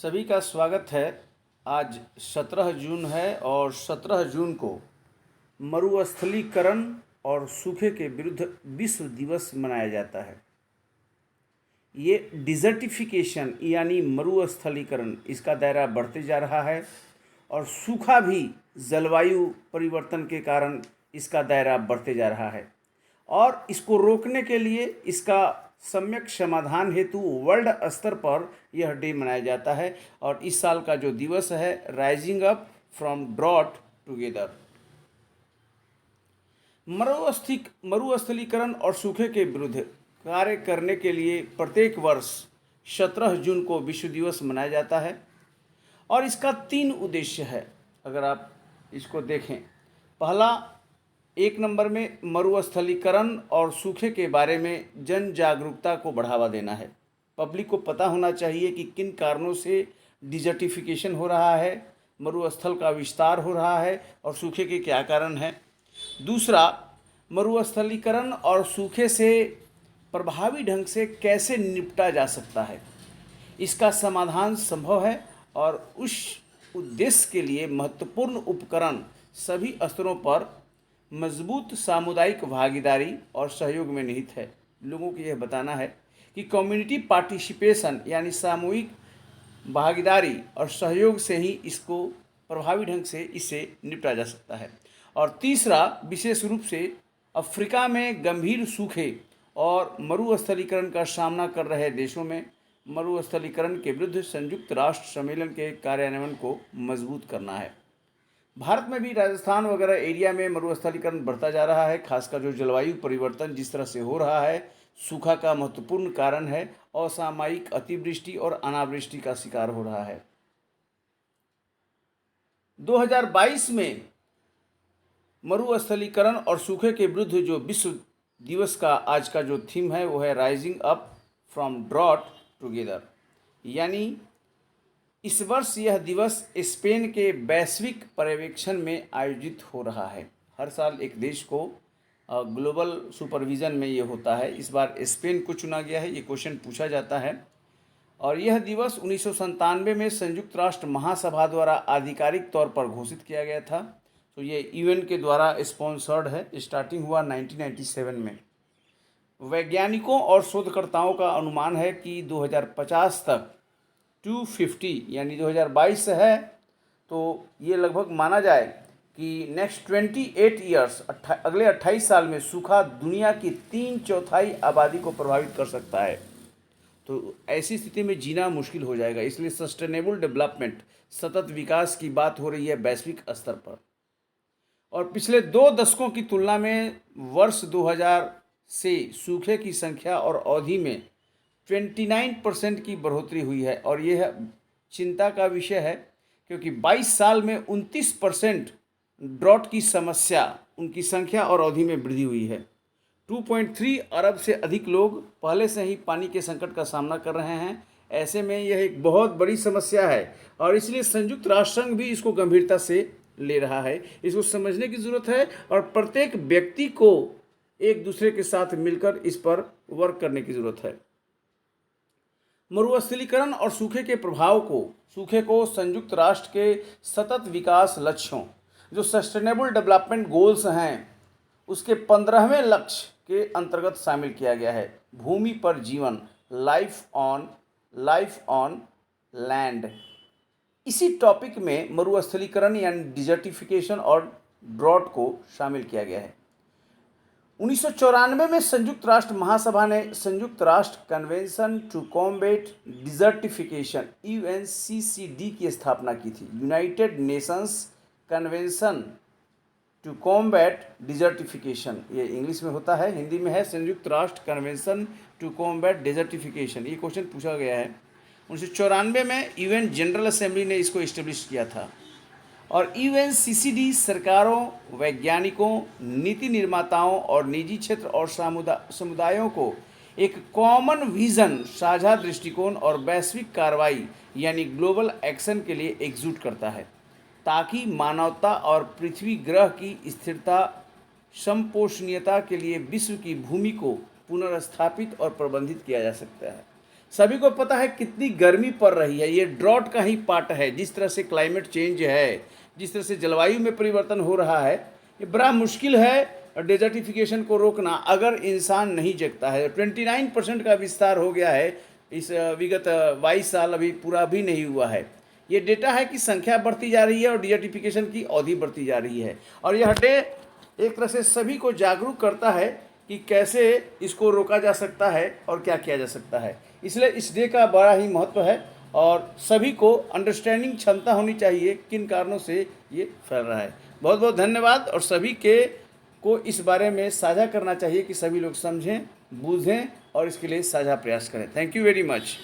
सभी का स्वागत है। आज 17 जून है और 17 जून को मरुस्थलीकरण और सूखे के विरुद्ध विश्व दिवस मनाया जाता है। ये डिजर्टिफिकेशन यानी मरुस्थलीकरण इसका दायरा बढ़ते जा रहा है और सूखा भी जलवायु परिवर्तन के कारण इसका दायरा बढ़ते जा रहा है और इसको रोकने के लिए इसका सम्यक समाधान हेतु वर्ल्ड स्तर पर यह डे मनाया जाता है और इस साल का जो दिवस है rising up from drought together. मरुस्थलीकरण और सूखे के विरुद्ध कार्य करने के लिए प्रत्येक वर्ष 17 जून को विश्व दिवस मनाया जाता है और इसका 3 उद्देश्य है। अगर आप इसको देखें, पहला, 1 नंबर में मरुस्थलीकरण और सूखे के बारे में जन जागरूकता को बढ़ावा देना है। पब्लिक को पता होना चाहिए कि किन कारणों से डिजर्टिफिकेशन हो रहा है, मरुस्थल का विस्तार हो रहा है और सूखे के क्या कारण हैं। दूसरा, मरुस्थलीकरण और सूखे से प्रभावी ढंग से कैसे निपटा जा सकता है, इसका समाधान संभव है और उस उद्देश्य के लिए महत्वपूर्ण उपकरण सभी स्तरों पर मजबूत सामुदायिक भागीदारी और सहयोग में निहित है। लोगों को यह बताना है कि कम्युनिटी पार्टिसिपेशन यानी सामूहिक भागीदारी और सहयोग से ही इसको प्रभावी ढंग से इसे निपटा जा सकता है। और तीसरा, विशेष रूप से अफ्रीका में गंभीर सूखे और मरुस्थलीकरण का सामना कर रहे देशों में मरुस्थलीकरण के विरुद्ध संयुक्त राष्ट्र सम्मेलन के कार्यान्वयन को मजबूत करना है। भारत में भी राजस्थान वगैरह एरिया में मरुस्थलीकरण बढ़ता जा रहा है। खासकर जो जलवायु परिवर्तन जिस तरह से हो रहा है, सूखा का महत्वपूर्ण कारण है। असामयिक अतिवृष्टि और अनावृष्टि का शिकार हो रहा है। 2022 में मरुस्थलीकरण और सूखे के विरुद्ध जो विश्व दिवस का आज का जो थीम है वो है rising up from drought together. यानी इस वर्ष यह दिवस स्पेन के वैश्विक पर्यवेक्षण में आयोजित हो रहा है। हर साल एक देश को ग्लोबल सुपरविज़न में ये होता है। इस बार स्पेन को चुना गया है, ये क्वेश्चन पूछा जाता है। और यह दिवस 1997 में संयुक्त राष्ट्र महासभा द्वारा आधिकारिक तौर पर घोषित किया गया था। तो ये यूएन के द्वारा स्पॉन्सर्ड है। स्टार्टिंग हुआ 1997 में। वैज्ञानिकों और शोधकर्ताओं का अनुमान है कि 2050 तक 250 यानी 2022 है, तो ये लगभग माना जाए कि नेक्स्ट 28 ईयर्स अगले 28 साल में सूखा दुनिया की 3/4 आबादी को प्रभावित कर सकता है। तो ऐसी स्थिति में जीना मुश्किल हो जाएगा। इसलिए सस्टेनेबल डेवलपमेंट, सतत विकास की बात हो रही है वैश्विक स्तर पर। और पिछले 2 दशकों की तुलना में वर्ष 2000 से सूखे की संख्या और अवधि में 29% की बढ़ोतरी हुई है और यह चिंता का विषय है क्योंकि 22 साल में 29% ड्रॉट की समस्या, उनकी संख्या और अवधि में वृद्धि हुई है। 2.3 अरब से अधिक लोग पहले से ही पानी के संकट का सामना कर रहे हैं। ऐसे में यह एक बहुत बड़ी समस्या है और इसलिए संयुक्त राष्ट्र संघ भी इसको गंभीरता से ले रहा है। इसको समझने की ज़रूरत है और प्रत्येक व्यक्ति को एक दूसरे के साथ मिलकर इस पर वर्क करने की ज़रूरत है। मरुस्थलीकरण और सूखे को संयुक्त राष्ट्र के सतत विकास लक्ष्यों, जो सस्टेनेबल डेवलपमेंट गोल्स हैं, उसके 15वें लक्ष्य के अंतर्गत शामिल किया गया है। भूमि पर जीवन, लाइफ ऑन लैंड। इसी टॉपिक में मरुस्थलीकरण यानी डिजर्टिफिकेशन और ड्रॉट को शामिल किया गया है। 1994 में संयुक्त राष्ट्र महासभा ने संयुक्त राष्ट्र convention to combat desertification UNCCD की स्थापना की थी। United Nations convention to combat desertification, ये इंग्लिश में होता है, हिंदी में है संयुक्त राष्ट्र कन्वेंशन टू कॉम्बैट डिजर्टिफिकेशन। ये क्वेश्चन पूछा गया है। 1994 में UN जनरल असेंबली ने इसको इस्टेब्लिश किया था और UNCCD सरकारों, वैज्ञानिकों, नीति निर्माताओं और निजी क्षेत्र और समुदायों को एक कॉमन विजन, साझा दृष्टिकोण और वैश्विक कार्रवाई यानी ग्लोबल एक्शन के लिए एकजुट करता है ताकि मानवता और पृथ्वी ग्रह की स्थिरता, संपोषणीयता के लिए विश्व की भूमि को पुनर्स्थापित और प्रबंधित किया जा सकता है। सभी को पता है कितनी गर्मी पड़ रही है, ये ड्रॉट का ही पार्ट है। जिस तरह से क्लाइमेट चेंज है, जिस तरह से जलवायु में परिवर्तन हो रहा है, ये बड़ा मुश्किल है डेजर्टिफिकेशन को रोकना अगर इंसान नहीं जगता है। 29% का विस्तार हो गया है इस विगत 22 साल, अभी पूरा भी नहीं हुआ है। ये डेटा है कि संख्या बढ़ती जा रही है और डिजर्टिफिकेशन की अवधि बढ़ती जा रही है। और यह डे एक तरह से सभी को जागरूक करता है कि कैसे इसको रोका जा सकता है और क्या किया जा सकता है। इसलिए इस डे का बड़ा ही महत्व है और सभी को अंडरस्टैंडिंग क्षमता होनी चाहिए किन कारणों से ये फैल रहा है। बहुत बहुत धन्यवाद। और सभी को इस बारे में साझा करना चाहिए कि सभी लोग समझें, बूझें और इसके लिए साझा प्रयास करें। Thank you very much.